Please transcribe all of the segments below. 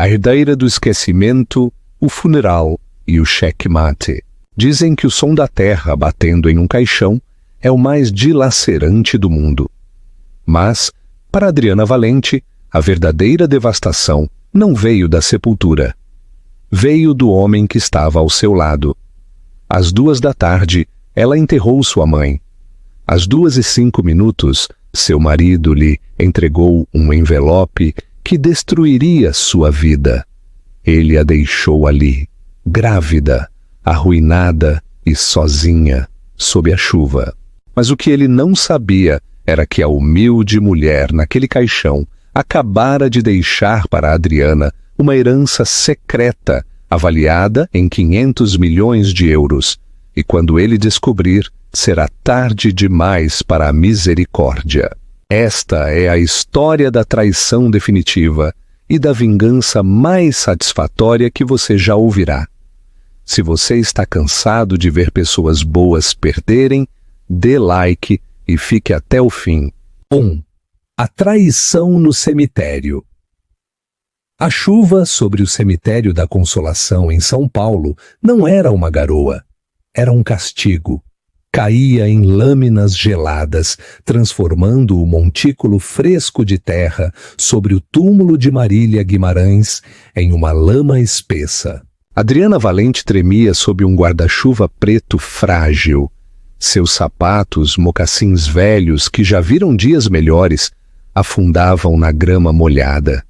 A herdeira do esquecimento, o funeral e o checkmate. Dizem que o som da terra batendo em um caixão é o mais dilacerante do mundo. Mas, para Adriana Valente, a verdadeira devastação não veio da sepultura. Veio do homem que estava ao seu lado. Às 2h, ela enterrou sua mãe. Às 2h05, seu marido lhe entregou um envelope que destruiria sua vida. Ele a deixou ali, grávida, arruinada e sozinha, sob a chuva. Mas o que ele não sabia era que a humilde mulher naquele caixão acabara de deixar para Adriana uma herança secreta avaliada em 500 milhões de euros, e quando ele descobrir, será tarde demais para a misericórdia. Esta é a história da traição definitiva e da vingança mais satisfatória que você já ouvirá. Se você está cansado de ver pessoas boas perderem, dê like e fique até o fim. 1. A traição no cemitério. A chuva sobre o cemitério da Consolação em São Paulo não era uma garoa, era um castigo. Caía em lâminas geladas, transformando o montículo fresco de terra sobre o túmulo de Marília Guimarães em uma lama espessa. Adriana Valente tremia sob um guarda-chuva preto frágil. Seus sapatos, mocassins velhos que já viram dias melhores, afundavam na grama molhada.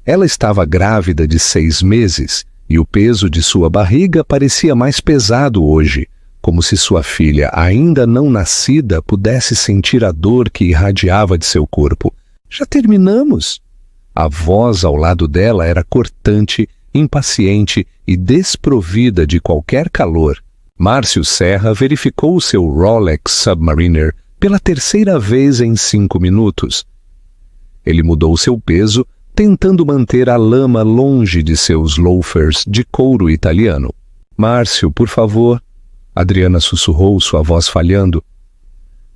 Ela estava grávida de 6 meses e o peso de sua barriga parecia mais pesado hoje, como se sua filha, ainda não nascida, pudesse sentir a dor que irradiava de seu corpo. Já terminamos? A voz ao lado dela era cortante, impaciente e desprovida de qualquer calor. Márcio Serra verificou o seu Rolex Submariner pela 3ª vez em 5 minutos. Ele mudou seu peso, tentando manter a lama longe de seus loafers de couro italiano. Márcio, por favor. Adriana sussurrou, sua voz falhando.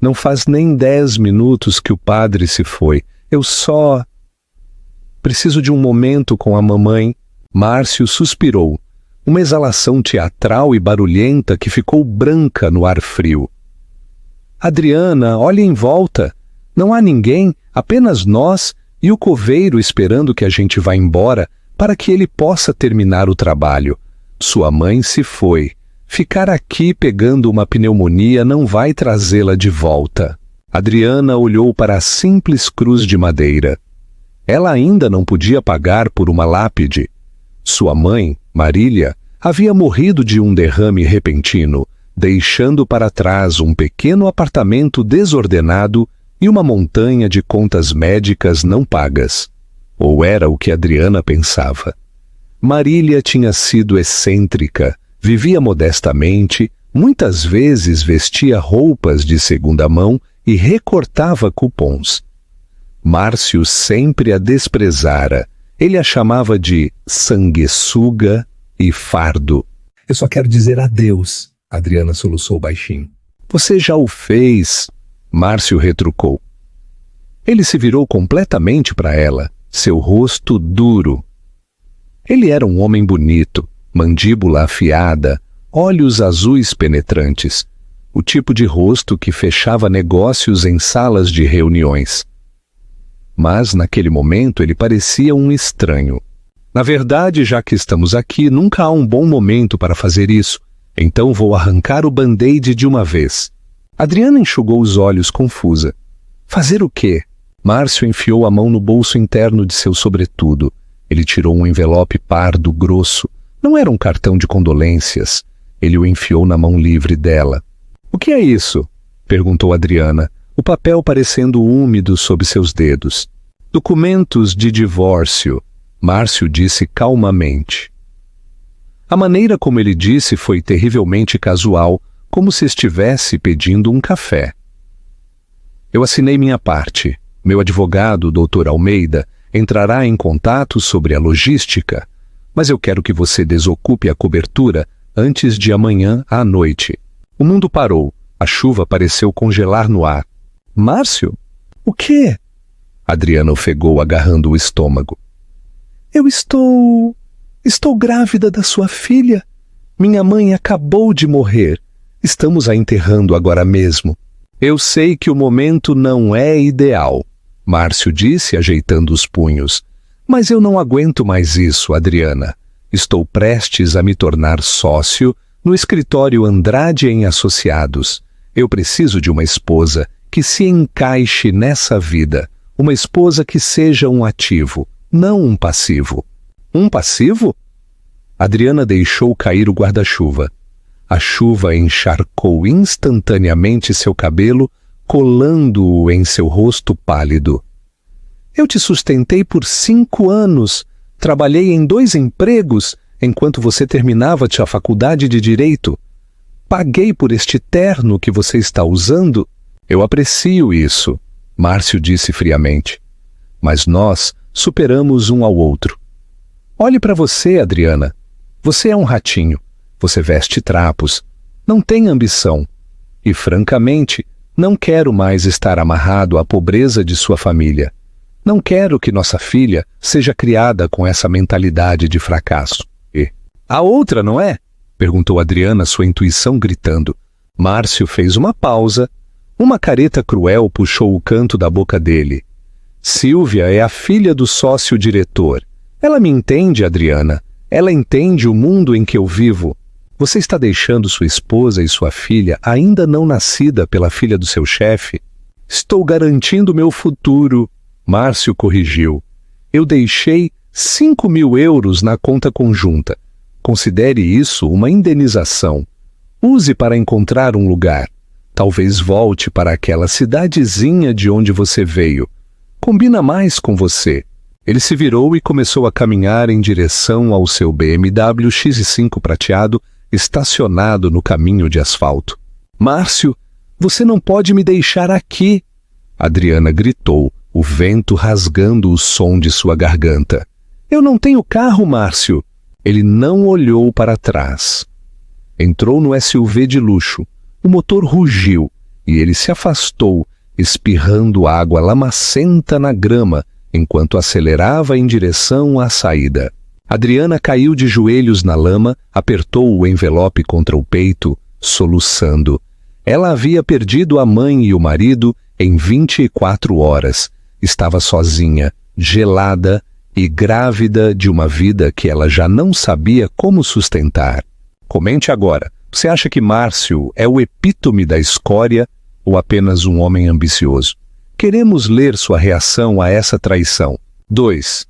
Não faz nem 10 minutos que o padre se foi. Eu só... Preciso de um momento com a mamãe. Márcio suspirou, uma exalação teatral e barulhenta que ficou branca no ar frio. Adriana, olhe em volta. Não há ninguém, apenas nós e o coveiro esperando que a gente vá embora para que ele possa terminar o trabalho. Sua mãe se foi. Ficar aqui pegando uma pneumonia não vai trazê-la de volta. Adriana olhou para a simples cruz de madeira. Ela ainda não podia pagar por uma lápide. Sua mãe, Marília, havia morrido de um derrame repentino, deixando para trás um pequeno apartamento desordenado e uma montanha de contas médicas não pagas. Ou era o que Adriana pensava. Marília tinha sido excêntrica, vivia modestamente, muitas vezes vestia roupas de segunda mão e recortava cupons. Márcio sempre a desprezara. Ele a chamava de sanguessuga e fardo. Eu só quero dizer adeus, Adriana soluçou baixinho. Você já o fez, Márcio retrucou. Ele se virou completamente para ela, seu rosto duro. Ele era um homem bonito, mandíbula afiada, olhos azuis penetrantes, o tipo de rosto que fechava negócios em salas de reuniões. Mas, naquele momento, ele parecia um estranho. Na verdade, já que estamos aqui, nunca há um bom momento para fazer isso, então vou arrancar o band-aid de uma vez. Adriana enxugou os olhos confusa. Fazer o quê? Márcio enfiou a mão no bolso interno de seu sobretudo. Ele tirou um envelope pardo grosso. Não era um cartão de condolências. Ele o enfiou na mão livre dela. O que é isso? Perguntou Adriana, o papel parecendo úmido sob seus dedos. Documentos de divórcio, Márcio disse calmamente. A maneira como ele disse foi terrivelmente casual, como se estivesse pedindo um café. Eu assinei minha parte. Meu advogado, Dr. Almeida, entrará em contato sobre a logística, mas eu quero que você desocupe a cobertura antes de amanhã à noite. O mundo parou. A chuva pareceu congelar no ar. Márcio? O quê? Adriana ofegou, agarrando o estômago. Eu estou grávida da sua filha. Minha mãe acabou de morrer. Estamos a enterrando agora mesmo. Eu sei que o momento não é ideal, Márcio disse, ajeitando os punhos. Mas eu não aguento mais isso, Adriana. Estou prestes a me tornar sócio no escritório Andrade em Associados. Eu preciso de uma esposa que se encaixe nessa vida. Uma esposa que seja um ativo, não um passivo. Um passivo? Adriana deixou cair o guarda-chuva. A chuva encharcou instantaneamente seu cabelo, colando-o em seu rosto pálido. Eu te sustentei por 5 anos. Trabalhei em 2 empregos enquanto você terminava a faculdade de Direito. Paguei por este terno que você está usando. Eu aprecio isso, Márcio disse friamente. Mas nós superamos um ao outro. Olhe para você, Adriana. Você é um ratinho. Você veste trapos. Não tem ambição. E, francamente, não quero mais estar amarrado à pobreza de sua família. Não quero que nossa filha seja criada com essa mentalidade de fracasso. E a outra, não é? Perguntou Adriana, sua intuição gritando. Márcio fez uma pausa. Uma careta cruel puxou o canto da boca dele. Silvia é a filha do sócio-diretor. Ela me entende, Adriana. Ela entende o mundo em que eu vivo. Você está deixando sua esposa e sua filha ainda não nascida pela filha do seu chefe? Estou garantindo meu futuro, Márcio corrigiu. Eu deixei 5.000 euros na conta conjunta. Considere isso uma indenização. Use para encontrar um lugar. Talvez volte para aquela cidadezinha de onde você veio. Combina mais com você. Ele se virou e começou a caminhar em direção ao seu BMW X5 prateado, estacionado no caminho de asfalto. Márcio, você não pode me deixar aqui! Adriana gritou, o vento rasgando o som de sua garganta. Eu não tenho carro, Márcio! Ele não olhou para trás. Entrou no SUV de luxo. O motor rugiu e ele se afastou, espirrando água lamacenta na grama, enquanto acelerava em direção à saída. Adriana caiu de joelhos na lama, apertou o envelope contra o peito, soluçando. Ela havia perdido a mãe e o marido em 24 horas. Estava sozinha, gelada e grávida de uma vida que ela já não sabia como sustentar. Comente agora. Você acha que Márcio é o epítome da escória ou apenas um homem ambicioso? Queremos ler sua reação a essa traição. 2.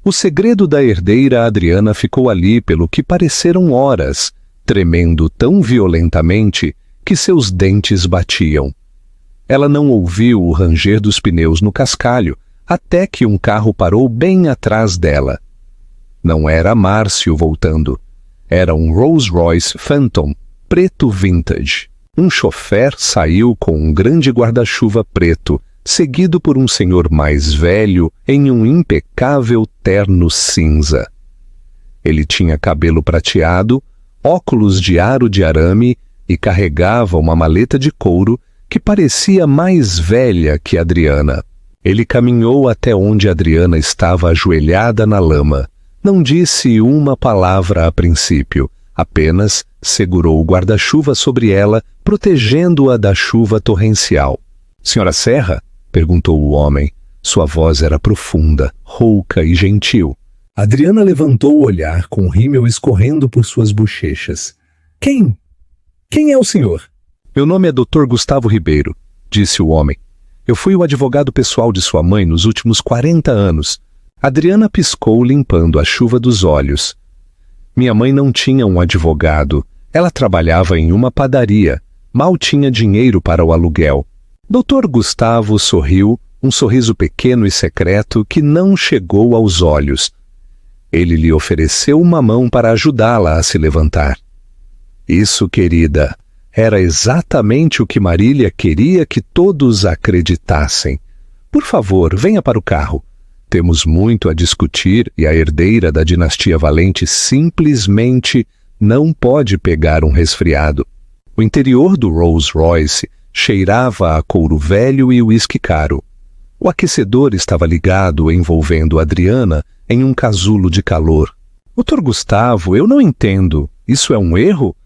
O segredo da herdeira Adriana ficou ali pelo que pareceram horas, tremendo tão violentamente que seus dentes batiam. Ela não ouviu o ranger dos pneus no cascalho, até que um carro parou bem atrás dela. Não era Márcio voltando. Era um Rolls-Royce Phantom, preto vintage. Um chofer saiu com um grande guarda-chuva preto, seguido por um senhor mais velho em um impecável terno cinza. Ele tinha cabelo prateado, óculos de aro de arame e carregava uma maleta de couro que parecia mais velha que Adriana. Ele caminhou até onde Adriana estava ajoelhada na lama. Não disse uma palavra a princípio, apenas segurou o guarda-chuva sobre ela, protegendo-a da chuva torrencial. Senhora Serra? Perguntou o homem. Sua voz era profunda, rouca e gentil. Adriana levantou o olhar com o rímel escorrendo por suas bochechas. Quem é o senhor? Meu nome é Dr. Gustavo Ribeiro, disse o homem. Eu fui o advogado pessoal de sua mãe nos últimos 40 anos. Adriana piscou, limpando a chuva dos olhos. Minha mãe não tinha um advogado. Ela trabalhava em uma padaria. Mal tinha dinheiro para o aluguel. Dr. Gustavo sorriu, um sorriso pequeno e secreto que não chegou aos olhos. Ele lhe ofereceu uma mão para ajudá-la a se levantar. Isso, querida, era exatamente o que Marília queria que todos acreditassem. Por favor, venha para o carro. Temos muito a discutir e a herdeira da dinastia Valente simplesmente não pode pegar um resfriado. O interior do Rolls-Royce cheirava a couro velho e uísque caro. O aquecedor estava ligado, envolvendo Adriana em um casulo de calor. Dr. Gustavo, eu não entendo. Isso é um erro?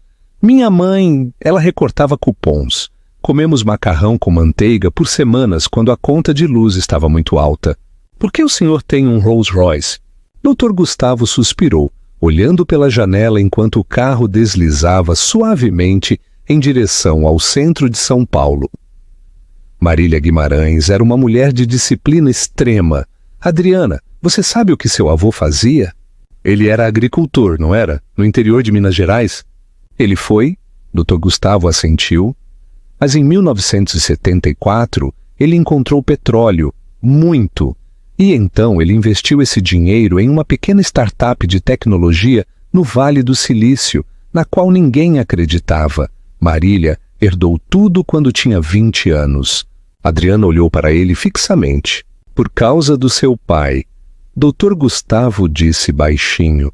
Minha mãe, ela recortava cupons. Comemos macarrão com manteiga por semanas quando a conta de luz estava muito alta. Por que o senhor tem um Rolls Royce? Dr. Gustavo suspirou, olhando pela janela enquanto o carro deslizava suavemente em direção ao centro de São Paulo. Marília Guimarães era uma mulher de disciplina extrema. Adriana, você sabe o que seu avô fazia? Ele era agricultor, não era? No interior de Minas Gerais? Ele foi, Dr. Gustavo assentiu, mas em 1974 ele encontrou petróleo, muito, e então ele investiu esse dinheiro em uma pequena startup de tecnologia no Vale do Silício, na qual ninguém acreditava. Marília herdou tudo quando tinha 20 anos. Adriana olhou para ele fixamente. Por causa do seu pai, Dr. Gustavo disse baixinho.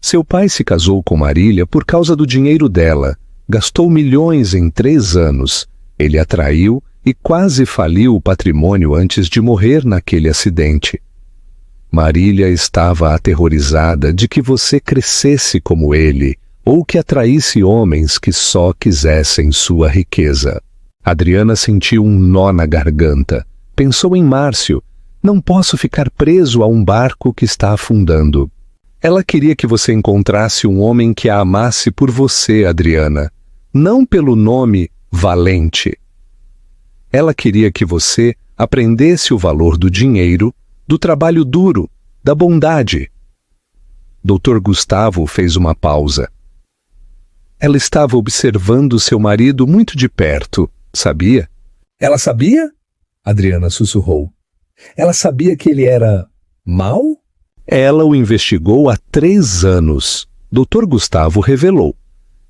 Seu pai se casou com Marília por causa do dinheiro dela. Gastou milhões em 3 anos. Ele a traiu e quase faliu o patrimônio antes de morrer naquele acidente. Marília estava aterrorizada de que você crescesse como ele, ou que atraísse homens que só quisessem sua riqueza. Adriana sentiu um nó na garganta. Pensou em Márcio. Não posso ficar preso a um barco que está afundando. Ela queria que você encontrasse um homem que a amasse por você, Adriana, não pelo nome Valente. Ela queria que você aprendesse o valor do dinheiro, do trabalho duro, da bondade. Dr. Gustavo fez uma pausa. Ela estava observando seu marido muito de perto, sabia? Ela sabia? Adriana sussurrou. Ela sabia que ele era mau? Ela o investigou há 3 anos. Dr. Gustavo revelou.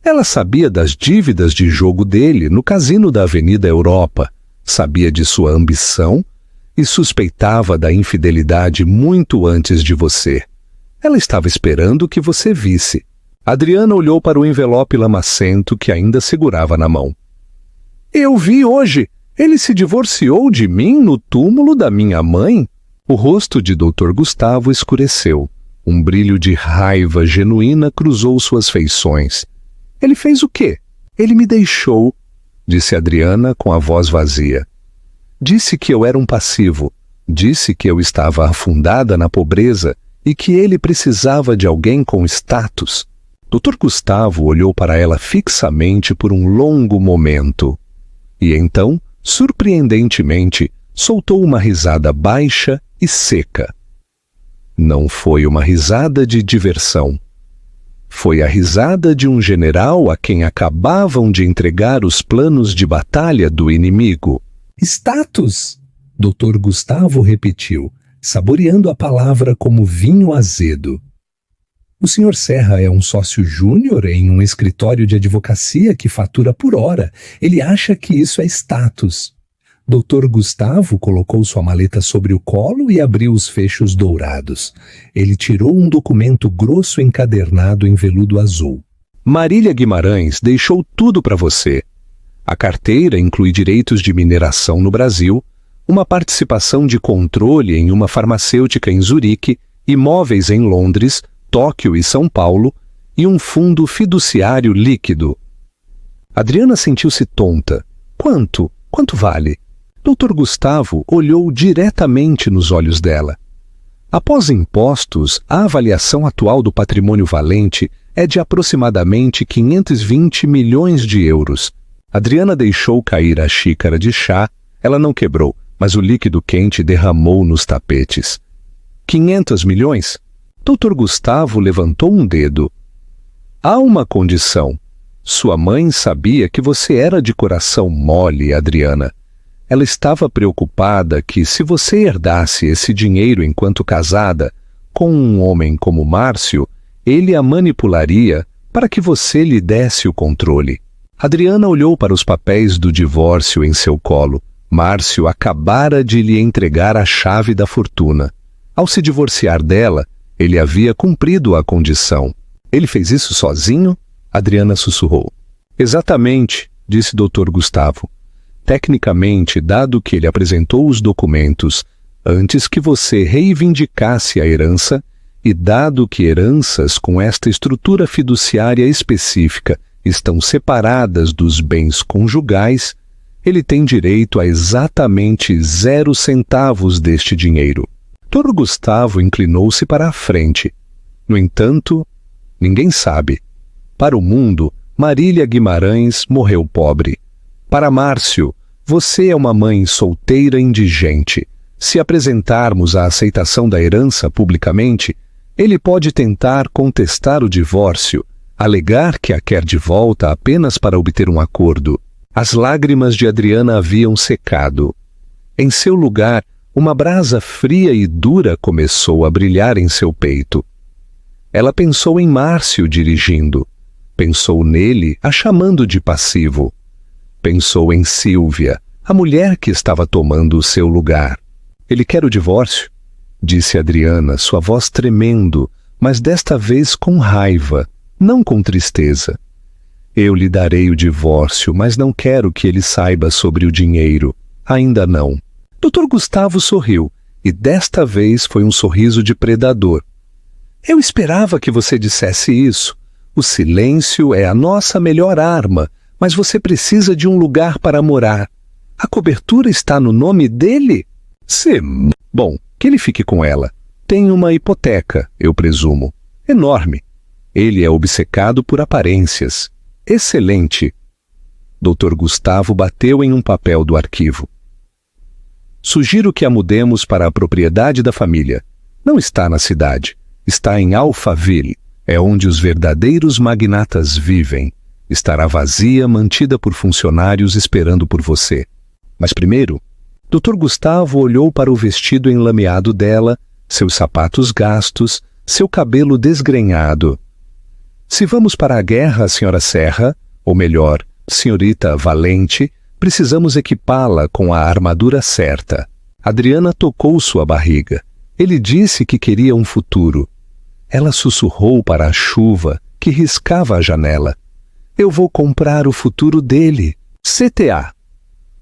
Ela sabia das dívidas de jogo dele no cassino da Avenida Europa, sabia de sua ambição e suspeitava da infidelidade muito antes de você. Ela estava esperando que você visse. Adriana olhou para o envelope lamacento que ainda segurava na mão. Eu vi hoje. Ele se divorciou de mim no túmulo da minha mãe? O rosto de Dr. Gustavo escureceu. Um brilho de raiva genuína cruzou suas feições. Ele fez o quê? Ele me deixou, disse Adriana com a voz vazia. Disse que eu era um passivo. Disse que eu estava afundada na pobreza e que ele precisava de alguém com status. Dr. Gustavo olhou para ela fixamente por um longo momento. E então, surpreendentemente, soltou uma risada baixa e seca. Não foi uma risada de diversão. Foi a risada de um general a quem acabavam de entregar os planos de batalha do inimigo. Status! Dr. Gustavo repetiu, saboreando a palavra como vinho azedo. O Sr. Serra é um sócio júnior em um escritório de advocacia que fatura por hora. Ele acha que isso é status. Dr. Gustavo colocou sua maleta sobre o colo e abriu os fechos dourados. Ele tirou um documento grosso encadernado em veludo azul. Marília Guimarães deixou tudo para você. A carteira inclui direitos de mineração no Brasil, uma participação de controle em uma farmacêutica em Zurique, imóveis em Londres, Tóquio e São Paulo e um fundo fiduciário líquido. Adriana sentiu-se tonta. Quanto? Quanto vale? Dr. Gustavo olhou diretamente nos olhos dela. Após impostos, a avaliação atual do patrimônio Valente é de aproximadamente 520 milhões de euros. Adriana deixou cair a xícara de chá. Ela não quebrou, mas o líquido quente derramou nos tapetes. 500 milhões? Dr. Gustavo levantou um dedo. Há uma condição. Sua mãe sabia que você era de coração mole, Adriana. Ela estava preocupada que, se você herdasse esse dinheiro enquanto casada, com um homem como Márcio, ele a manipularia para que você lhe desse o controle. Adriana olhou para os papéis do divórcio em seu colo. Márcio acabara de lhe entregar a chave da fortuna. Ao se divorciar dela, ele havia cumprido a condição. Ele fez isso sozinho? Adriana sussurrou. Exatamente, disse Dr. Gustavo. Tecnicamente, dado que ele apresentou os documentos antes que você reivindicasse a herança, e dado que heranças com esta estrutura fiduciária específica estão separadas dos bens conjugais, ele tem direito a exatamente 0 centavos deste dinheiro. Dr. Gustavo inclinou-se para a frente. No entanto, ninguém sabe. Para o mundo, Marília Guimarães morreu pobre. Para Márcio, você é uma mãe solteira indigente. Se apresentarmos a aceitação da herança publicamente, ele pode tentar contestar o divórcio, alegar que a quer de volta apenas para obter um acordo. As lágrimas de Adriana haviam secado. Em seu lugar, uma brasa fria e dura começou a brilhar em seu peito. Ela pensou em Márcio dirigindo. Pensou nele, a chamando de passivo. Pensou em Sílvia, a mulher que estava tomando o seu lugar. Ele quer o divórcio? Disse Adriana, sua voz tremendo, mas desta vez com raiva, não com tristeza. Eu lhe darei o divórcio, mas não quero que ele saiba sobre o dinheiro. Ainda não. Dr. Gustavo sorriu, e desta vez foi um sorriso de predador. Eu esperava que você dissesse isso. O silêncio é a nossa melhor arma, mas você precisa de um lugar para morar. A cobertura está no nome dele? Sim. Bom, que ele fique com ela. Tem uma hipoteca, eu presumo. Enorme. Ele é obcecado por aparências. Excelente. Dr. Gustavo bateu em um papel do arquivo. Sugiro que a mudemos para a propriedade da família. Não está na cidade. Está em Alphaville. É onde os verdadeiros magnatas vivem. Estará vazia, mantida por funcionários esperando por você. Mas primeiro, Dr. Gustavo olhou para o vestido enlameado dela, seus sapatos gastos, seu cabelo desgrenhado. Se vamos para a guerra, Sra. Serra, ou melhor, Senhorita Valente, precisamos equipá-la com a armadura certa. Adriana tocou sua barriga. Ele disse que queria um futuro. Ela sussurrou para a chuva, que riscava a janela. Eu vou comprar o futuro dele. CTA.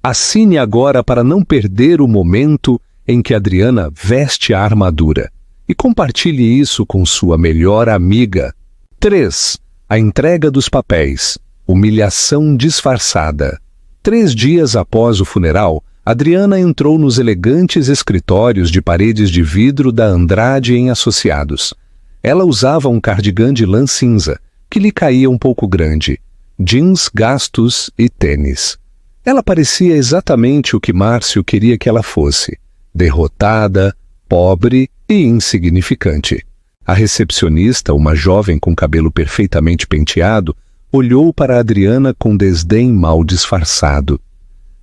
Assine agora para não perder o momento em que Adriana veste a armadura. E compartilhe isso com sua melhor amiga. 3. A entrega dos papéis. Humilhação disfarçada. 3 dias após o funeral, Adriana entrou nos elegantes escritórios de paredes de vidro da Andrade em Associados. Ela usava um cardigan de lã cinza, que lhe caía um pouco grande, jeans gastos e tênis. Ela parecia exatamente o que Márcio queria que ela fosse, derrotada, pobre e insignificante. A recepcionista, uma jovem com cabelo perfeitamente penteado, olhou para Adriana com desdém mal disfarçado.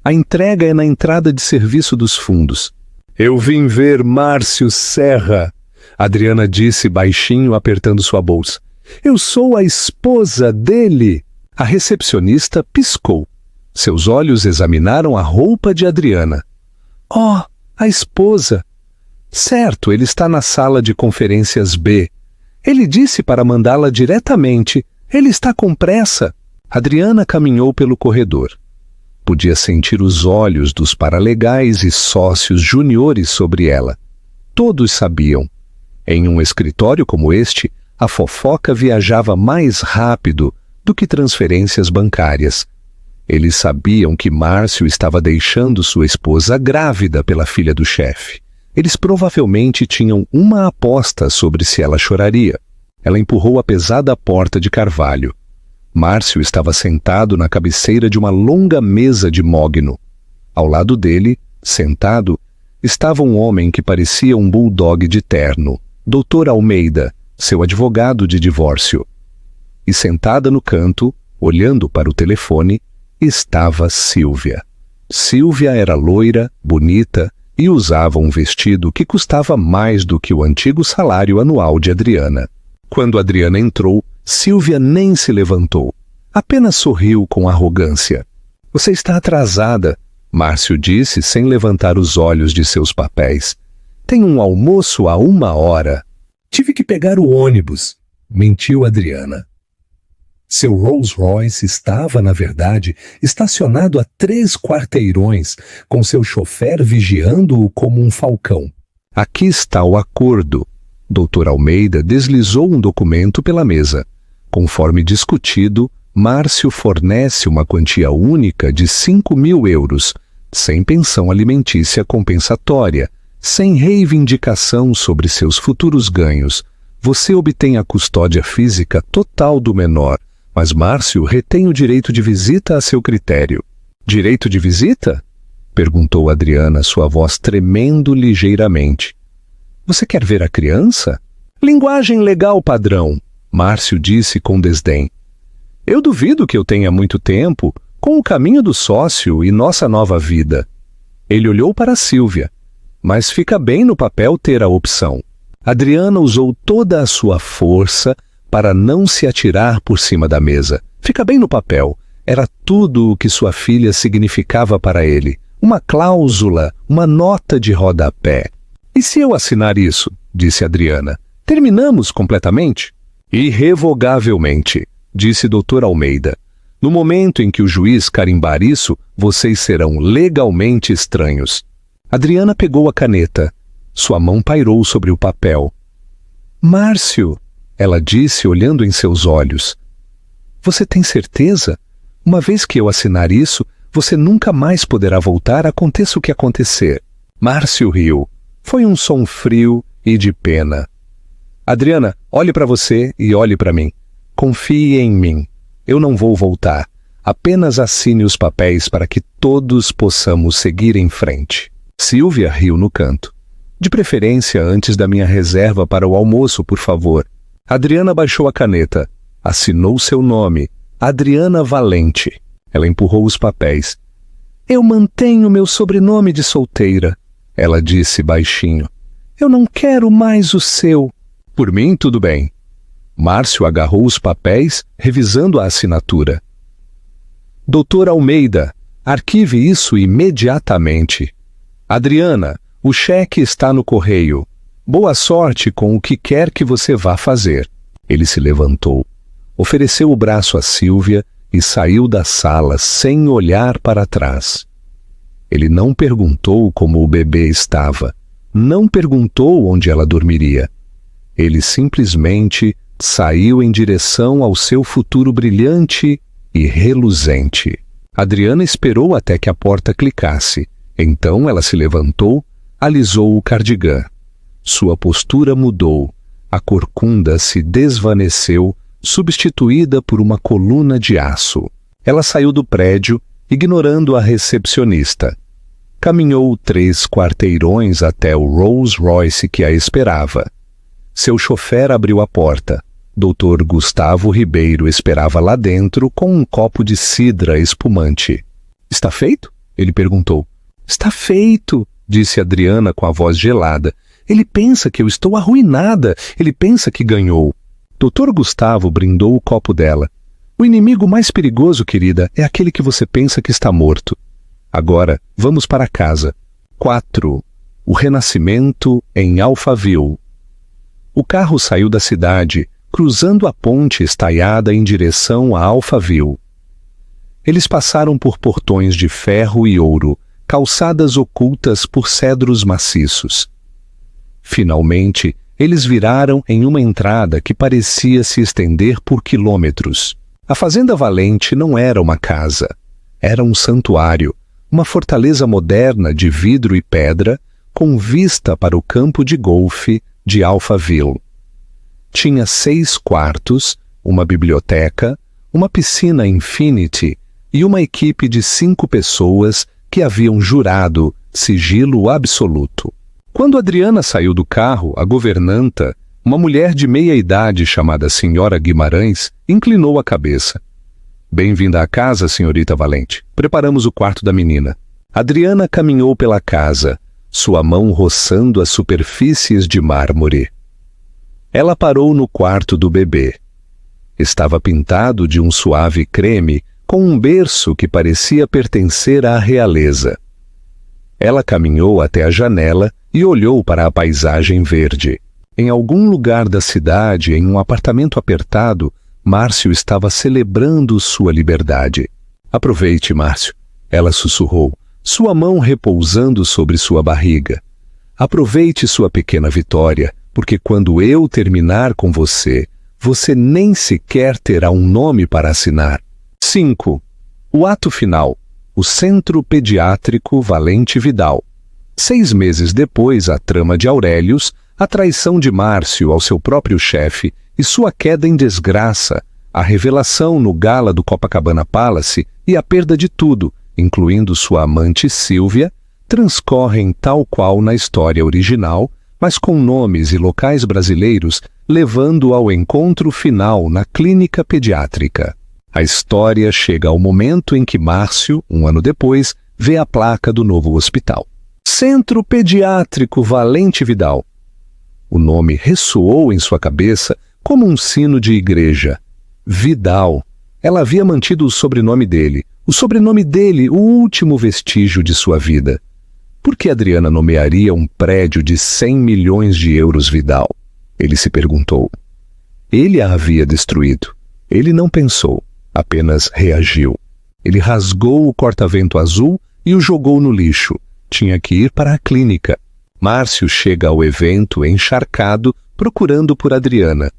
A entrega é na entrada de serviço dos fundos. Eu vim ver Márcio Serra, Adriana disse baixinho, apertando sua bolsa. Eu sou a esposa dele. A recepcionista piscou. Seus olhos examinaram a roupa de Adriana. Oh, a esposa. Certo, ele está na sala de conferências B. Ele disse para mandá-la diretamente. Ele está com pressa. Adriana caminhou pelo corredor. Podia sentir os olhos dos paralegais e sócios juniores sobre ela. Todos sabiam. Em um escritório como este, a fofoca viajava mais rápido do que transferências bancárias. Eles sabiam que Márcio estava deixando sua esposa grávida pela filha do chefe. Eles provavelmente tinham uma aposta sobre se ela choraria. Ela empurrou a pesada porta de carvalho. Márcio estava sentado na cabeceira de uma longa mesa de mogno. Ao lado dele, sentado, estava um homem que parecia um bulldog de terno, Dr. Almeida, seu advogado de divórcio. E sentada no canto, olhando para o telefone, estava Sílvia. Sílvia era loira, bonita e usava um vestido que custava mais do que o antigo salário anual de Adriana. Quando Adriana entrou, Sílvia nem se levantou. Apenas sorriu com arrogância. Você está atrasada, Márcio disse sem levantar os olhos de seus papéis. Tem um almoço a 1 hora. Tive que pegar o ônibus, mentiu Adriana. Seu Rolls Royce estava, na verdade, estacionado a 3 quarteirões, com seu chofer vigiando-o como um falcão. Aqui está o acordo. Dr. Almeida deslizou um documento pela mesa. Conforme discutido, Márcio fornece uma quantia única de 5.000 euros, sem pensão alimentícia compensatória, sem reivindicação sobre seus futuros ganhos. Você obtém a custódia física total do menor, mas Márcio retém o direito de visita a seu critério. Direito de visita? Perguntou Adriana, sua voz tremendo ligeiramente. Você quer ver a criança? Linguagem legal padrão, Márcio disse com desdém. Eu duvido que eu tenha muito tempo com o caminho do sócio e nossa nova vida. Ele olhou para Sílvia, mas fica bem no papel ter a opção. Adriana usou toda a sua força para não se atirar por cima da mesa. Fica bem no papel. Era tudo o que sua filha significava para ele. Uma cláusula, uma nota de rodapé. E se eu assinar isso? Disse Adriana. Terminamos completamente? Irrevogavelmente, disse Dr. Almeida. No momento em que o juiz carimbar isso, vocês serão legalmente estranhos. Adriana pegou a caneta. Sua mão pairou sobre o papel. Márcio, ela disse olhando em seus olhos. Você tem certeza? Uma vez que eu assinar isso, você nunca mais poderá voltar, aconteça o que acontecer. Márcio riu. Foi um som frio e de pena. Adriana, olhe para você e olhe para mim. Confie em mim. Eu não vou voltar. Apenas assine os papéis para que todos possamos seguir em frente. Sílvia riu no canto. De preferência antes da minha reserva para o almoço, por favor. Adriana baixou a caneta. Assinou seu nome. Adriana Valente. Ela empurrou os papéis. Eu mantenho meu sobrenome de solteira, ela disse baixinho. Eu não quero mais o seu. Por mim, tudo bem. Márcio agarrou os papéis, revisando a assinatura. Doutor Almeida, arquive isso imediatamente. Adriana, o cheque está no correio. Boa sorte com o que quer que você vá fazer. Ele se levantou, ofereceu o braço a Sílvia e saiu da sala sem olhar para trás. Ele não perguntou como o bebê estava, não perguntou onde ela dormiria. Ele simplesmente saiu em direção ao seu futuro brilhante e reluzente. Adriana esperou até que a porta clicasse. Então ela se levantou, alisou o cardigã. Sua postura mudou. A corcunda se desvaneceu, substituída por uma coluna de aço. Ela saiu do prédio, ignorando a recepcionista. Caminhou 3 quarteirões até o Rolls Royce que a esperava. Seu chofer abriu a porta. Dr. Gustavo Ribeiro esperava lá dentro com um copo de cidra espumante. Está feito? Ele perguntou. Está feito, disse Adriana com a voz gelada. Ele pensa que eu estou arruinada. Ele pensa que ganhou. Dr. Gustavo brindou o copo dela. O inimigo mais perigoso, querida, é aquele que você pensa que está morto. Agora, vamos para casa. 4. O renascimento em Alphaville. O carro saiu da cidade, cruzando a ponte estaiada em direção a Alphaville. Eles passaram por portões de ferro e ouro, calçadas ocultas por cedros maciços. Finalmente, eles viraram em uma entrada que parecia se estender por quilômetros. A Fazenda Valente não era uma casa. Era um santuário, uma fortaleza moderna de vidro e pedra, com vista para o campo de golfe de Alphaville. Tinha 6 quartos, uma biblioteca, uma piscina infinity e uma equipe de 5 pessoas que haviam jurado sigilo absoluto. Quando Adriana saiu do carro, a governanta, uma mulher de meia-idade chamada Senhora Guimarães, inclinou a cabeça. Bem-vinda à casa, senhorita Valente. Preparamos o quarto da menina. Adriana caminhou pela casa, sua mão roçando as superfícies de mármore. Ela parou no quarto do bebê. Estava pintado de um suave creme, com um berço que parecia pertencer à realeza. Ela caminhou até a janela e olhou para a paisagem verde. Em algum lugar da cidade, em um apartamento apertado, Márcio estava celebrando sua liberdade. Aproveite, Márcio, ela sussurrou, sua mão repousando sobre sua barriga. Aproveite sua pequena vitória, porque quando eu terminar com você, você nem sequer terá um nome para assinar. 5. O ato final. O Centro Pediátrico Valente Vidal. 6 meses depois, a trama de Aurelius, a traição de Márcio ao seu próprio chefe e sua queda em desgraça, a revelação no gala do Copacabana Palace e a perda de tudo, incluindo sua amante Sílvia, transcorrem tal qual na história original, mas com nomes e locais brasileiros, levando ao encontro final na clínica pediátrica. A história chega ao momento em que Márcio, um ano depois, vê a placa do novo hospital. Centro Pediátrico Valente Vidal. O nome ressoou em sua cabeça como um sino de igreja. Vidal. Ela havia mantido o sobrenome dele, o último vestígio de sua vida. Por que Adriana nomearia um prédio de 100 milhões de euros Vidal? Ele se perguntou. Ele a havia destruído. Ele não pensou, apenas reagiu. Ele rasgou o corta-vento azul e o jogou no lixo. Tinha que ir para a clínica. Márcio chega ao evento encharcado, procurando por Adriana.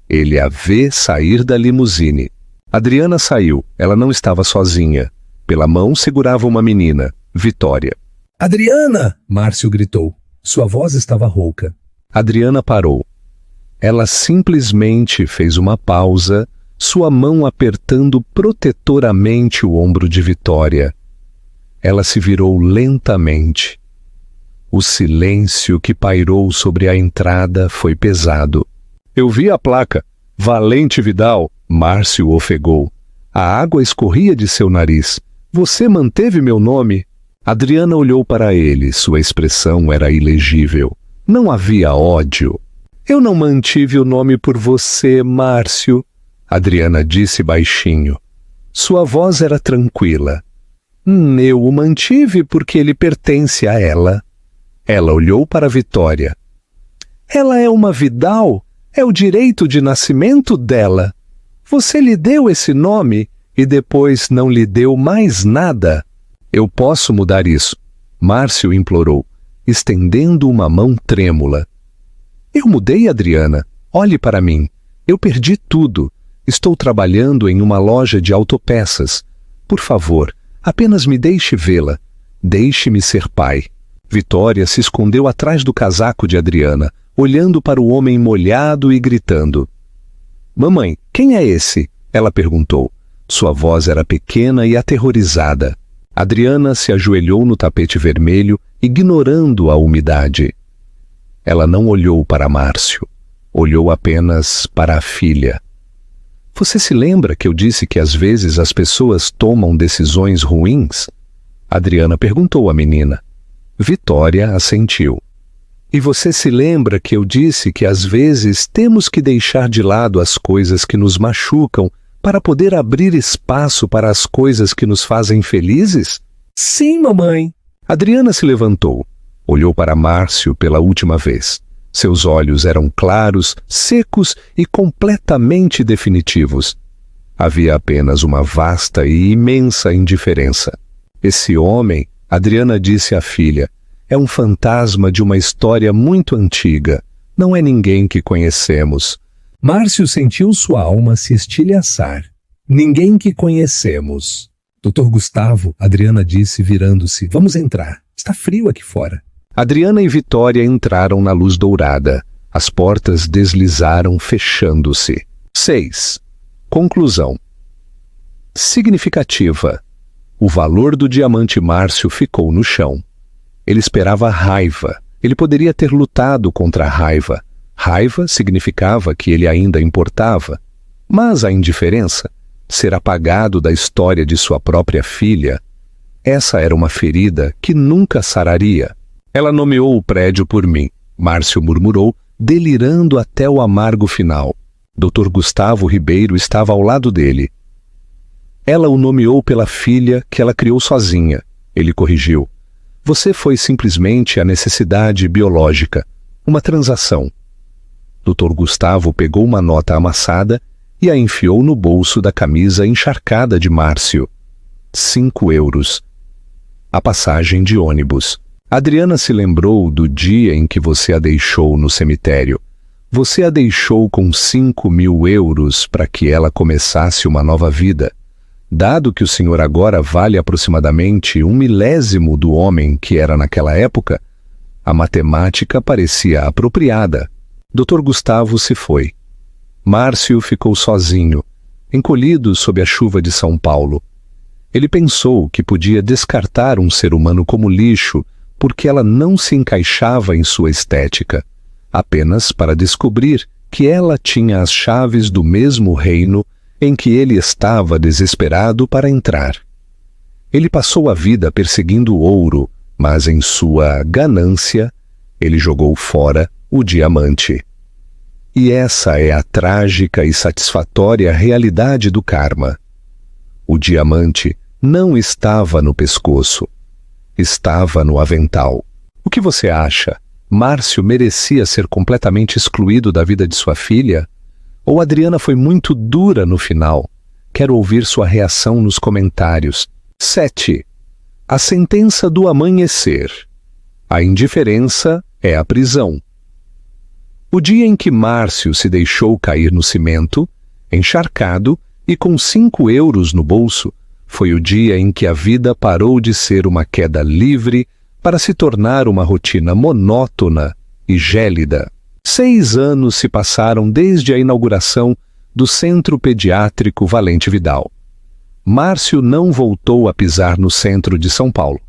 Ele a vê sair da limusine. Adriana saiu. Ela não estava sozinha. Pela mão segurava uma menina, Vitória. Adriana! Márcio gritou. Sua voz estava rouca. Adriana parou. Ela simplesmente fez uma pausa, sua mão apertando protetoramente o ombro de Vitória. Ela se virou lentamente. O silêncio que pairou sobre a entrada foi pesado. Eu vi a placa. Valente Vidal. Márcio ofegou. A água escorria de seu nariz. Você manteve meu nome? Adriana olhou para ele. Sua expressão era ilegível. Não havia ódio. Eu não mantive o nome por você, Márcio. Adriana disse baixinho. Sua voz era tranquila. Eu o mantive porque ele pertence a ela. Ela olhou para Vitória. Ela é uma Vidal? É o direito de nascimento dela. Você lhe deu esse nome e depois não lhe deu mais nada. Eu posso mudar isso, Márcio implorou, estendendo uma mão trêmula. Eu mudei, Adriana. Olhe para mim. Eu perdi tudo. Estou trabalhando em uma loja de autopeças. Por favor, apenas me deixe vê-la. Deixe-me ser pai. Vitória se escondeu atrás do casaco de Adriana, olhando para o homem molhado e gritando. Mamãe, quem é esse? Ela perguntou. Sua voz era pequena e aterrorizada. Adriana se ajoelhou no tapete vermelho, ignorando a umidade. Ela não olhou para Márcio. Olhou apenas para a filha. Você se lembra que eu disse que às vezes as pessoas tomam decisões ruins? Adriana perguntou à menina. Vitória assentiu. E você se lembra que eu disse que às vezes temos que deixar de lado as coisas que nos machucam para poder abrir espaço para as coisas que nos fazem felizes? Sim, mamãe. Adriana se levantou. Olhou para Márcio pela última vez. Seus olhos eram claros, secos e completamente definitivos. Havia apenas uma vasta e imensa indiferença. Esse homem, Adriana disse à filha, é um fantasma de uma história muito antiga. Não é ninguém que conhecemos. Márcio sentiu sua alma se estilhaçar. Ninguém que conhecemos. Dr. Gustavo, Adriana disse virando-se. Vamos entrar. Está frio aqui fora. Adriana e Vitória entraram na luz dourada. As portas deslizaram, fechando-se. 6. Conclusão. Significativa. O valor do diamante Márcio ficou no chão. Ele esperava raiva. Ele poderia ter lutado contra a raiva. Raiva significava que ele ainda importava. Mas a indiferença, ser apagado da história de sua própria filha, essa era uma ferida que nunca sararia. Ela nomeou o prédio por mim, Márcio murmurou, delirando até o amargo final. Dr. Gustavo Ribeiro estava ao lado dele. Ela o nomeou pela filha que ela criou sozinha. Ele corrigiu. Você foi simplesmente a necessidade biológica, uma transação. Dr. Gustavo pegou uma nota amassada e a enfiou no bolso da camisa encharcada de Márcio. 5 euros. A passagem de ônibus. Adriana se lembrou do dia em que você a deixou no cemitério. Você a deixou com 5.000 euros para que ela começasse uma nova vida. Dado que o senhor agora vale aproximadamente 1/1000 do homem que era naquela época, a matemática parecia apropriada. Dr. Gustavo se foi. Márcio ficou sozinho, encolhido sob a chuva de São Paulo. Ele pensou que podia descartar um ser humano como lixo porque ela não se encaixava em sua estética, apenas para descobrir que ela tinha as chaves do mesmo reino em que ele estava desesperado para entrar. Ele passou a vida perseguindo o ouro, mas em sua ganância, ele jogou fora o diamante. E essa é a trágica e satisfatória realidade do karma. O diamante não estava no pescoço, estava no avental. O que você acha? Márcio merecia ser completamente excluído da vida de sua filha? Ou Adriana foi muito dura no final? Quero ouvir sua reação nos comentários. 7. A sentença do amanhecer. A indiferença é a prisão. O dia em que Márcio se deixou cair no cimento, encharcado e com 5 euros no bolso, foi o dia em que a vida parou de ser uma queda livre para se tornar uma rotina monótona e gélida. 6 anos se passaram desde a inauguração do Centro Pediátrico Valente Vidal. Márcio não voltou a pisar no centro de São Paulo.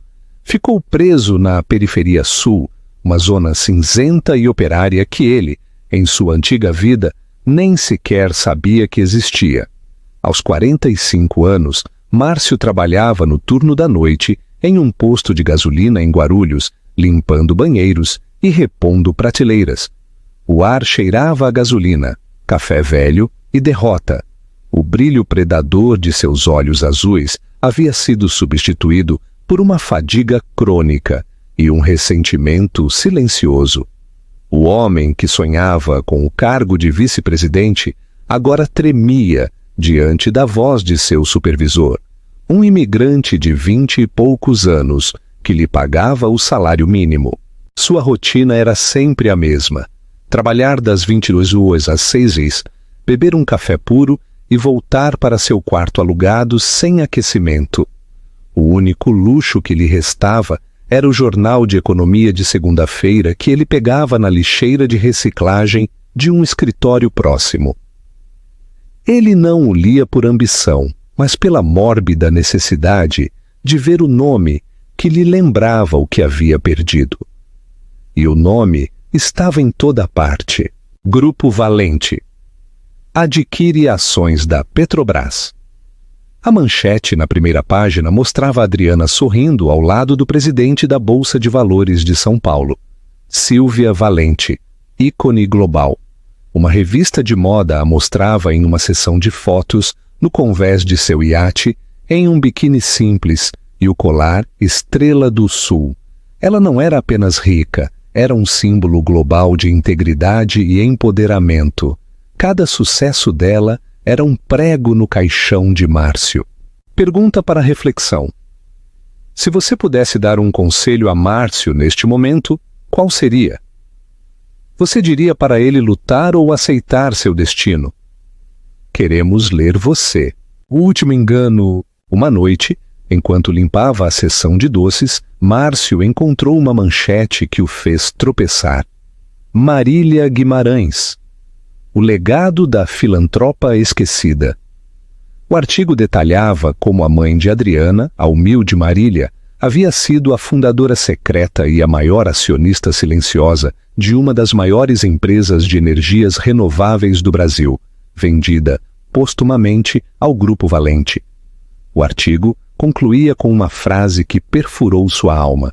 Ficou preso na periferia sul, uma zona cinzenta e operária que ele, em sua antiga vida, nem sequer sabia que existia. Aos 45 anos, Márcio trabalhava no turno da noite em um posto de gasolina em Guarulhos, limpando banheiros e repondo prateleiras. O ar cheirava a gasolina, café velho e derrota. O brilho predador de seus olhos azuis havia sido substituído por uma fadiga crônica e um ressentimento silencioso. O homem que sonhava com o cargo de vice-presidente agora tremia diante da voz de seu supervisor, um imigrante de 20 e poucos anos que lhe pagava o salário mínimo. Sua rotina era sempre a mesma: trabalhar das 22h às 6h, beber um café puro e voltar para seu quarto alugado sem aquecimento. O único luxo que lhe restava era o jornal de economia de segunda-feira que ele pegava na lixeira de reciclagem de um escritório próximo. Ele não o lia por ambição, mas pela mórbida necessidade de ver o nome que lhe lembrava o que havia perdido. E o nome estava em toda parte: Grupo Valente. Adquire ações da Petrobras. A manchete na primeira página mostrava a Adriana sorrindo ao lado do presidente da Bolsa de Valores de São Paulo, Silvia Valente, ícone global. Uma revista de moda a mostrava em uma sessão de fotos no convés de seu iate, em um biquíni simples e o colar Estrela do Sul. Ela não era apenas rica, era um símbolo global de integridade e empoderamento. Cada sucesso dela era um prego no caixão de Márcio. Pergunta para reflexão. Se você pudesse dar um conselho a Márcio neste momento, qual seria? Você diria para ele lutar ou aceitar seu destino? Queremos ler você. O último engano. Uma noite, enquanto limpava a seção de doces, Márcio encontrou uma manchete que o fez tropeçar. Marília Guimarães. O legado da filantropa esquecida. O artigo detalhava como a mãe de Adriana, a humilde Marília, havia sido a fundadora secreta e a maior acionista silenciosa de uma das maiores empresas de energias renováveis do Brasil, vendida postumamente ao Grupo Valente. O artigo concluía com uma frase que perfurou sua alma.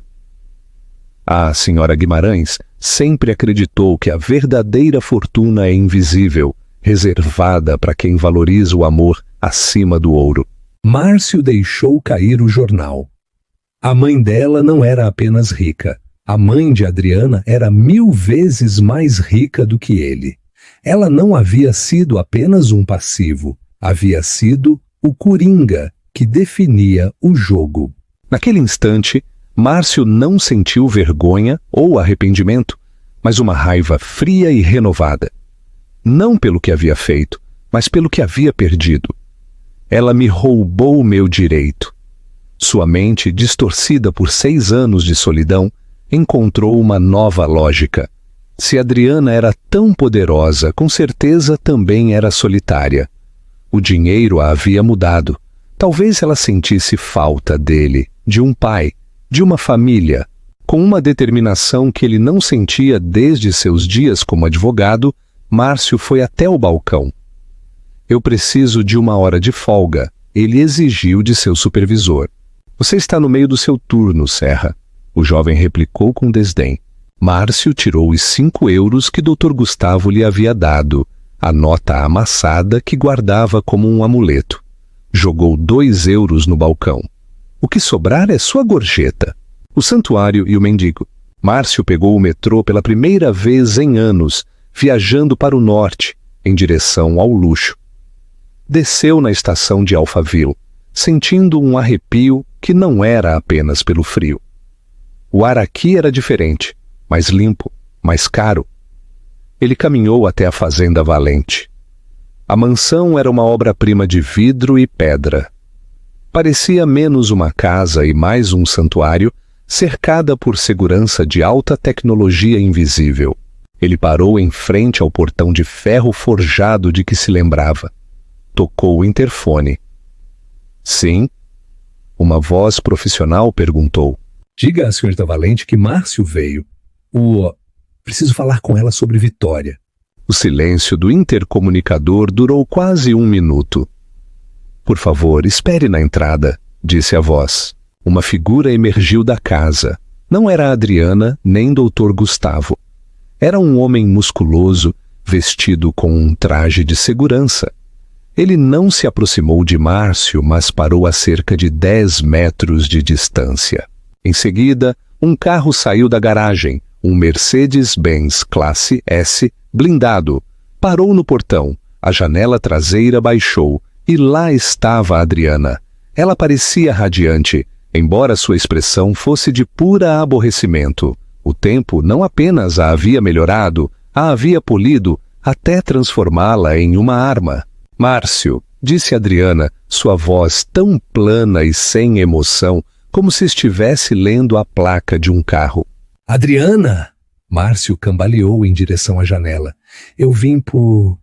A senhora Guimarães sempre acreditou que a verdadeira fortuna é invisível, reservada para quem valoriza o amor acima do ouro. Márcio deixou cair o jornal. A mãe dela não era apenas rica. A mãe de Adriana era 1000 vezes mais rica do que ele. Ela não havia sido apenas um passivo, havia sido o coringa que definia o jogo. Naquele instante, Márcio não sentiu vergonha ou arrependimento, mas uma raiva fria e renovada. Não pelo que havia feito, mas pelo que havia perdido. Ela me roubou meu direito. Sua mente, distorcida por 6 anos de solidão, encontrou uma nova lógica. Se Adriana era tão poderosa, com certeza também era solitária. O dinheiro a havia mudado. Talvez ela sentisse falta dele, de um pai, de uma família. Com uma determinação que ele não sentia desde seus dias como advogado, Márcio foi até o balcão. Eu preciso de 1 hora de folga, ele exigiu de seu supervisor. Você está no meio do seu turno, Serra. O jovem replicou com desdém. Márcio tirou os 5 euros que Dr. Gustavo lhe havia dado, a nota amassada que guardava como um amuleto. Jogou 2 euros no balcão. O que sobrar é sua gorjeta. O santuário e o mendigo. Márcio pegou o metrô pela primeira vez em anos, viajando para o norte, em direção ao luxo. Desceu na estação de Alphaville, sentindo um arrepio que não era apenas pelo frio. O ar aqui era diferente, mais limpo, mais caro. Ele caminhou até a Fazenda Valente. A mansão era uma obra-prima de vidro e pedra. Parecia menos uma casa e mais um santuário, cercada por segurança de alta tecnologia invisível. Ele parou em frente ao portão de ferro forjado de que se lembrava. Tocou o interfone. Sim? Uma voz profissional perguntou. Diga à senhorita Valente que Márcio veio. Preciso falar com ela sobre Vitória. O silêncio do intercomunicador durou quase 1 minuto. Por favor, espere na entrada, disse a voz. Uma figura emergiu da casa. Não era Adriana nem Dr. Gustavo. Era um homem musculoso, vestido com um traje de segurança. Ele não se aproximou de Márcio, mas parou a cerca de 10 metros de distância. Em seguida, um carro saiu da garagem, um Mercedes-Benz Classe S blindado. Parou no portão, a janela traseira baixou e lá estava a Adriana. Ela parecia radiante, embora sua expressão fosse de pura aborrecimento. O tempo não apenas a havia melhorado, a havia polido até transformá-la em uma arma. Márcio, disse Adriana, sua voz tão plana e sem emoção, como se estivesse lendo a placa de um carro. Adriana! Márcio cambaleou em direção à janela. Eu vim por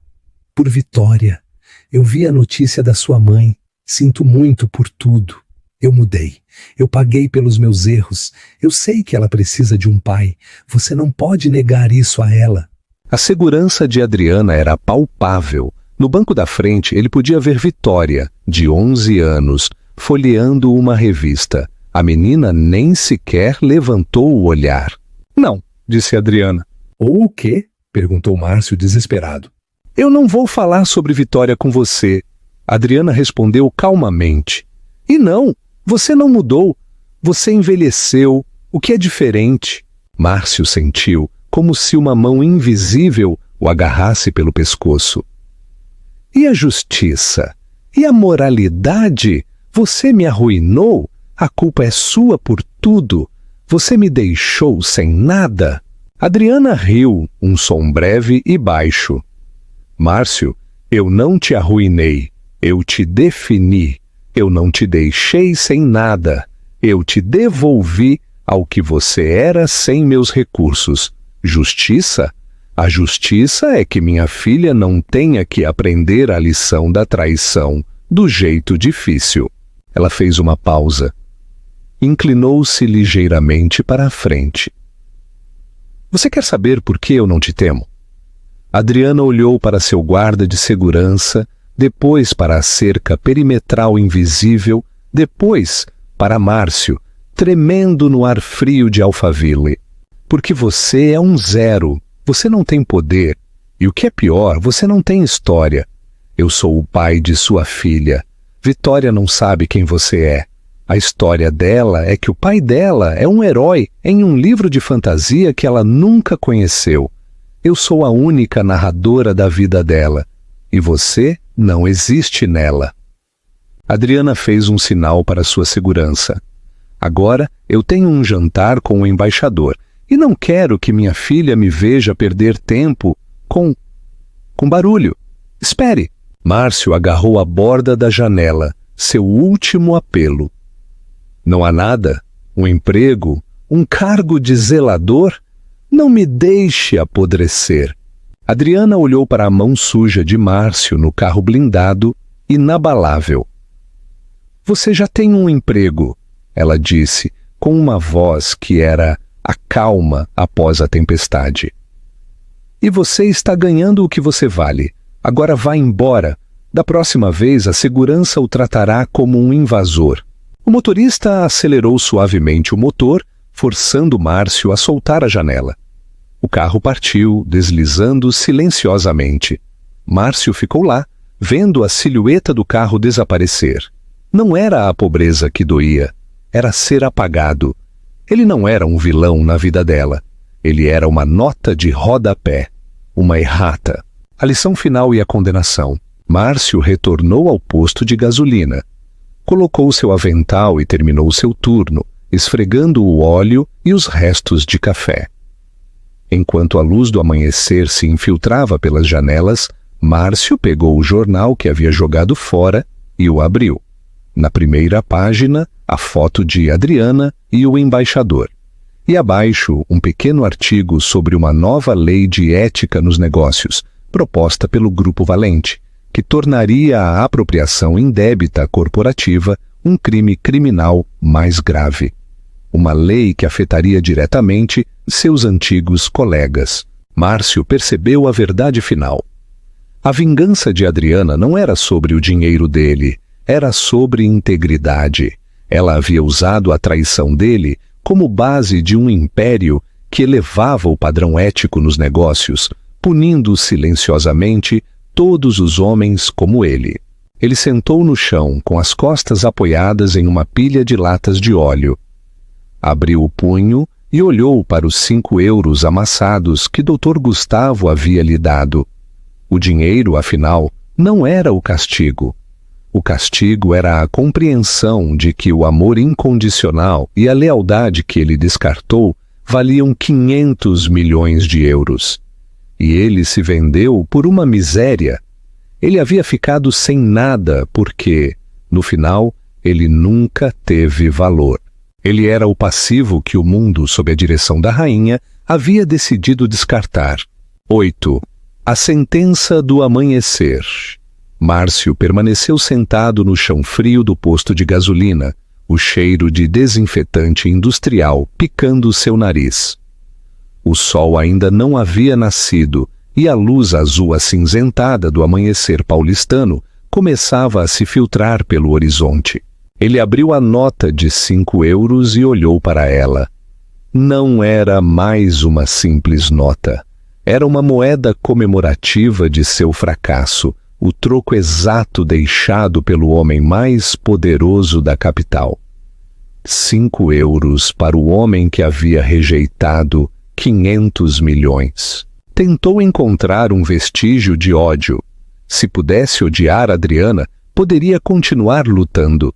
Vitória. Eu vi a notícia da sua mãe. Sinto muito por tudo. Eu mudei. Eu paguei pelos meus erros. Eu sei que ela precisa de um pai. Você não pode negar isso a ela. A segurança de Adriana era palpável. No banco da frente, ele podia ver Vitória, de 11 anos, folheando uma revista. A menina nem sequer levantou o olhar. Não, disse Adriana. Ou o quê? Perguntou Márcio desesperado. Eu não vou falar sobre Vitória com você. Adriana respondeu calmamente. E não, você não mudou. Você envelheceu, o que é diferente. Márcio sentiu como se uma mão invisível o agarrasse pelo pescoço. E a justiça? E a moralidade? Você me arruinou? A culpa é sua por tudo. Você me deixou sem nada. Adriana riu, um som breve e baixo. Márcio, eu não te arruinei. Eu te defini. Eu não te deixei sem nada. Eu te devolvi ao que você era sem meus recursos. Justiça? A justiça é que minha filha não tenha que aprender a lição da traição do jeito difícil. Ela fez uma pausa. Inclinou-se ligeiramente para a frente. Você quer saber por que eu não te temo? Adriana olhou para seu guarda de segurança, depois para a cerca perimetral invisível, depois para Márcio, tremendo no ar frio de Alphaville. Porque você é um zero. Você não tem poder, e o que é pior, você não tem história. Eu sou o pai de sua filha. Vitória não sabe quem você é. A história dela é que o pai dela é um herói em um livro de fantasia que ela nunca conheceu. Eu sou a única narradora da vida dela, e você não existe nela. Adriana fez um sinal para sua segurança. Agora eu tenho um jantar com o embaixador, e não quero que minha filha me veja perder tempo com barulho. Espere! Márcio agarrou a borda da janela, seu último apelo. Não há nada? Um emprego? Um cargo de zelador? Não me deixe apodrecer. Adriana olhou para a mão suja de Márcio no carro blindado, inabalável. Você já tem um emprego, ela disse, com uma voz que era a calma após a tempestade. E você está ganhando o que você vale. Agora vá embora. Da próxima vez a segurança o tratará como um invasor. O motorista acelerou suavemente o motor, forçando Márcio a soltar a janela. O carro partiu, deslizando silenciosamente. Márcio ficou lá, vendo a silhueta do carro desaparecer. Não era a pobreza que doía, era ser apagado. Ele não era um vilão na vida dela. Ele era uma nota de rodapé, uma errata. A lição final e a condenação. Márcio retornou ao posto de gasolina. Colocou seu avental e terminou seu turno, esfregando o óleo e os restos de café. Enquanto a luz do amanhecer se infiltrava pelas janelas, Márcio pegou o jornal que havia jogado fora e o abriu. Na primeira página, a foto de Adriana e o embaixador. E abaixo, um pequeno artigo sobre uma nova lei de ética nos negócios, proposta pelo Grupo Valente, que tornaria a apropriação indébita corporativa um crime criminal mais grave. Uma lei que afetaria diretamente seus antigos colegas. Márcio percebeu a verdade final. A vingança de Adriana não era sobre o dinheiro dele, era sobre integridade. Ela havia usado a traição dele como base de um império que elevava o padrão ético nos negócios, punindo silenciosamente todos os homens como ele. Ele sentou no chão, com as costas apoiadas em uma pilha de latas de óleo. Abriu o punho e olhou para os 5 euros amassados que Dr. Gustavo havia lhe dado. O dinheiro, afinal, não era o castigo. O castigo era a compreensão de que o amor incondicional e a lealdade que ele descartou valiam 500 milhões de euros. E ele se vendeu por uma miséria. Ele havia ficado sem nada porque, no final, ele nunca teve valor. Ele era o passivo que o mundo, sob a direção da rainha, havia decidido descartar. 8. A sentença do amanhecer. Márcio permaneceu sentado no chão frio do posto de gasolina, o cheiro de desinfetante industrial picando seu nariz. O sol ainda não havia nascido e a luz azul acinzentada do amanhecer paulistano começava a se filtrar pelo horizonte. Ele abriu a nota de 5 euros e olhou para ela. Não era mais uma simples nota. Era uma moeda comemorativa de seu fracasso, o troco exato deixado pelo homem mais poderoso da capital. 5 euros para o homem que havia rejeitado 500 milhões. Tentou encontrar um vestígio de ódio. Se pudesse odiar Adriana, poderia continuar lutando.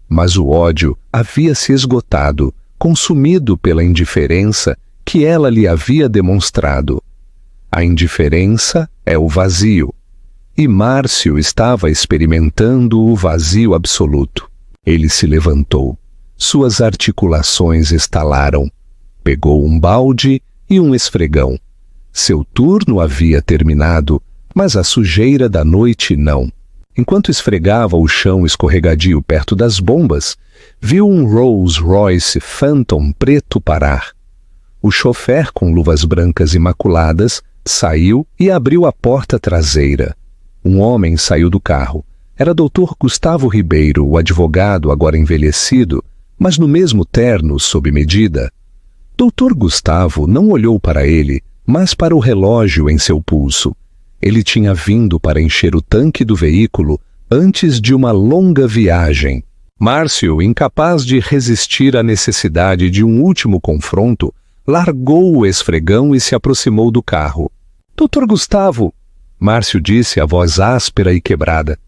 Mas o ódio havia se esgotado, consumido pela indiferença que ela lhe havia demonstrado. A indiferença é o vazio. E Márcio estava experimentando o vazio absoluto. Ele se levantou. Suas articulações estalaram. Pegou um balde e um esfregão. Seu turno havia terminado, mas a sujeira da noite não. Enquanto esfregava o chão escorregadio perto das bombas, viu um Rolls-Royce Phantom preto parar. O chofer, com luvas brancas imaculadas, saiu e abriu a porta traseira. Um homem saiu do carro. Era Dr. Gustavo Ribeiro, o advogado agora envelhecido, mas no mesmo terno, sob medida. Dr. Gustavo não olhou para ele, mas para o relógio em seu pulso. Ele tinha vindo para encher o tanque do veículo antes de uma longa viagem. Márcio, incapaz de resistir à necessidade de um último confronto, largou o esfregão e se aproximou do carro. Dr. Gustavo, Márcio disse a voz áspera e quebrada.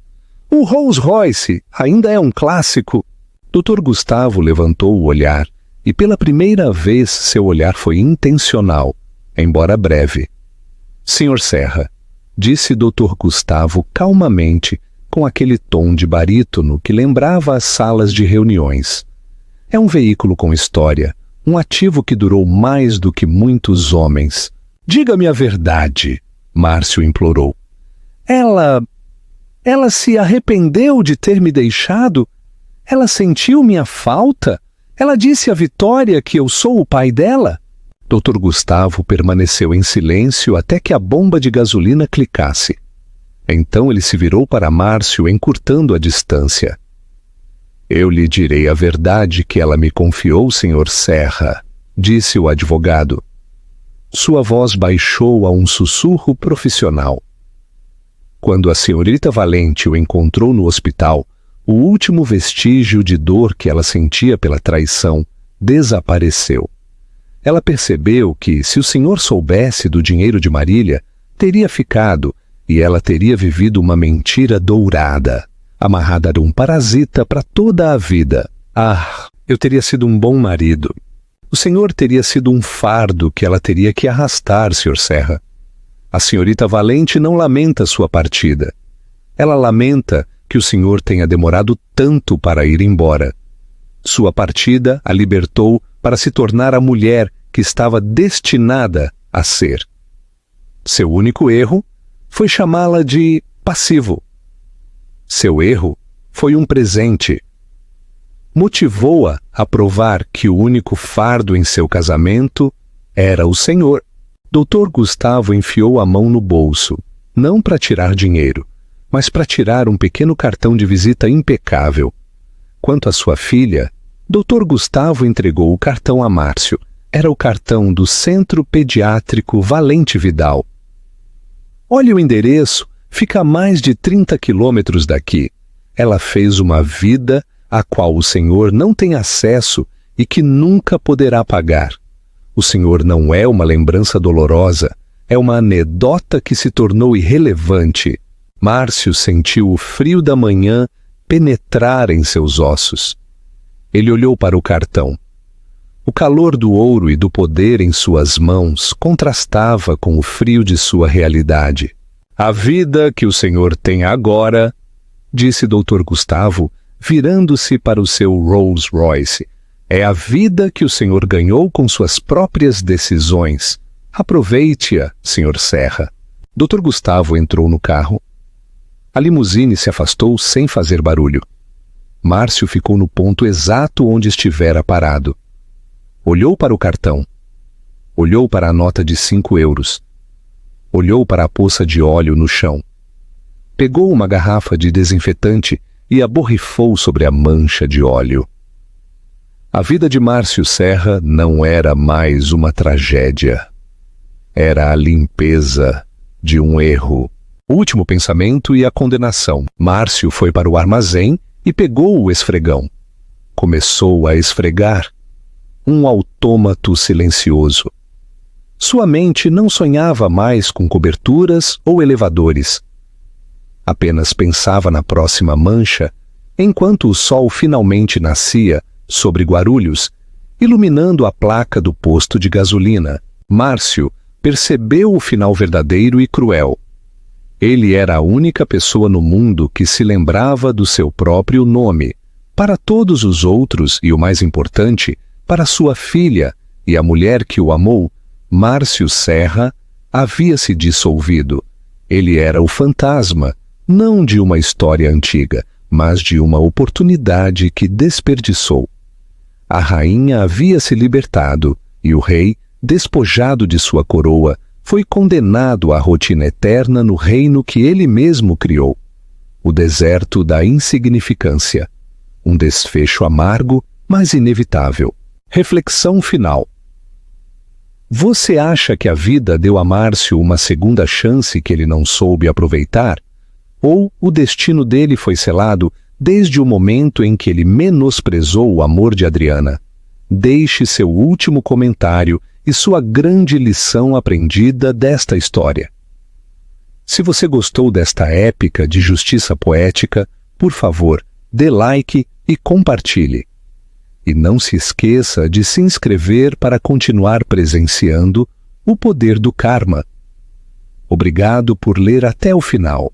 O Rolls Royce ainda é um clássico. Dr. Gustavo levantou o olhar e pela primeira vez seu olhar foi intencional, embora breve. Senhor Serra, disse Dr. Gustavo calmamente, com aquele tom de barítono que lembrava as salas de reuniões. É um veículo com história, um ativo que durou mais do que muitos homens. Diga-me a verdade, Márcio implorou. Ela se arrependeu de ter me deixado? Ela sentiu minha falta? Ela disse à Vitória que eu sou o pai dela? Dr. Gustavo permaneceu em silêncio até que a bomba de gasolina clicasse. Então ele se virou para Márcio, encurtando a distância. Eu lhe direi a verdade que ela me confiou, Sr. Serra, disse o advogado. Sua voz baixou a um sussurro profissional. Quando a senhorita Valente o encontrou no hospital, o último vestígio de dor que ela sentia pela traição desapareceu. Ela percebeu que, se o senhor soubesse do dinheiro de Marília, teria ficado e ela teria vivido uma mentira dourada, amarrada a um parasita para toda a vida. Ah, eu teria sido um bom marido. O senhor teria sido um fardo que ela teria que arrastar, Sr. Serra. A senhorita Valente não lamenta sua partida. Ela lamenta que o senhor tenha demorado tanto para ir embora. Sua partida a libertou para se tornar a mulher que estava destinada a ser. Seu único erro foi chamá-la de passivo. Seu erro foi um presente. Motivou-a a provar que o único fardo em seu casamento era o senhor. Dr. Gustavo enfiou a mão no bolso, não para tirar dinheiro, mas para tirar um pequeno cartão de visita impecável. Quanto à sua filha, Dr. Gustavo entregou o cartão a Márcio. Era o cartão do Centro Pediátrico Valente Vidal. Olhe o endereço, fica a mais de 30 quilômetros daqui. Ela fez uma vida a qual o senhor não tem acesso e que nunca poderá pagar. O senhor não é uma lembrança dolorosa, é uma anedota que se tornou irrelevante. Márcio sentiu o frio da manhã penetrar em seus ossos. Ele olhou para o cartão. O calor do ouro e do poder em suas mãos contrastava com o frio de sua realidade. A vida que o senhor tem agora, disse Dr. Gustavo, virando-se para o seu Rolls Royce, é a vida que o senhor ganhou com suas próprias decisões. Aproveite-a, Sr. Serra. Dr. Gustavo entrou no carro. A limusine se afastou sem fazer barulho. Márcio ficou no ponto exato onde estivera parado. Olhou para o cartão. Olhou para a nota de 5 euros. Olhou para a poça de óleo no chão. Pegou uma garrafa de desinfetante e a borrifou sobre a mancha de óleo. A vida de Márcio Serra não era mais uma tragédia. Era a limpeza de um erro. O último pensamento e a condenação. Márcio foi para o armazém e pegou o esfregão. Começou a esfregar. Um autômato silencioso. Sua mente não sonhava mais com coberturas ou elevadores. Apenas pensava na próxima mancha, enquanto o sol finalmente nascia sobre Guarulhos, iluminando a placa do posto de gasolina. Márcio percebeu o final verdadeiro e cruel. Ele era a única pessoa no mundo que se lembrava do seu próprio nome. Para todos os outros, e o mais importante, para sua filha e a mulher que o amou, Márcio Serra havia se dissolvido. Ele era o fantasma, não de uma história antiga, mas de uma oportunidade que desperdiçou. A rainha havia se libertado e o rei, despojado de sua coroa, foi condenado à rotina eterna no reino que ele mesmo criou, o deserto da insignificância. Um desfecho amargo, mas inevitável. Reflexão final. Você acha que a vida deu a Márcio uma segunda chance que ele não soube aproveitar? Ou o destino dele foi selado desde o momento em que ele menosprezou o amor de Adriana? Deixe seu último comentário e sua grande lição aprendida desta história. Se você gostou desta épica de justiça poética, por favor, dê like e compartilhe. E não se esqueça de se inscrever para continuar presenciando o poder do karma. Obrigado por ler até o final.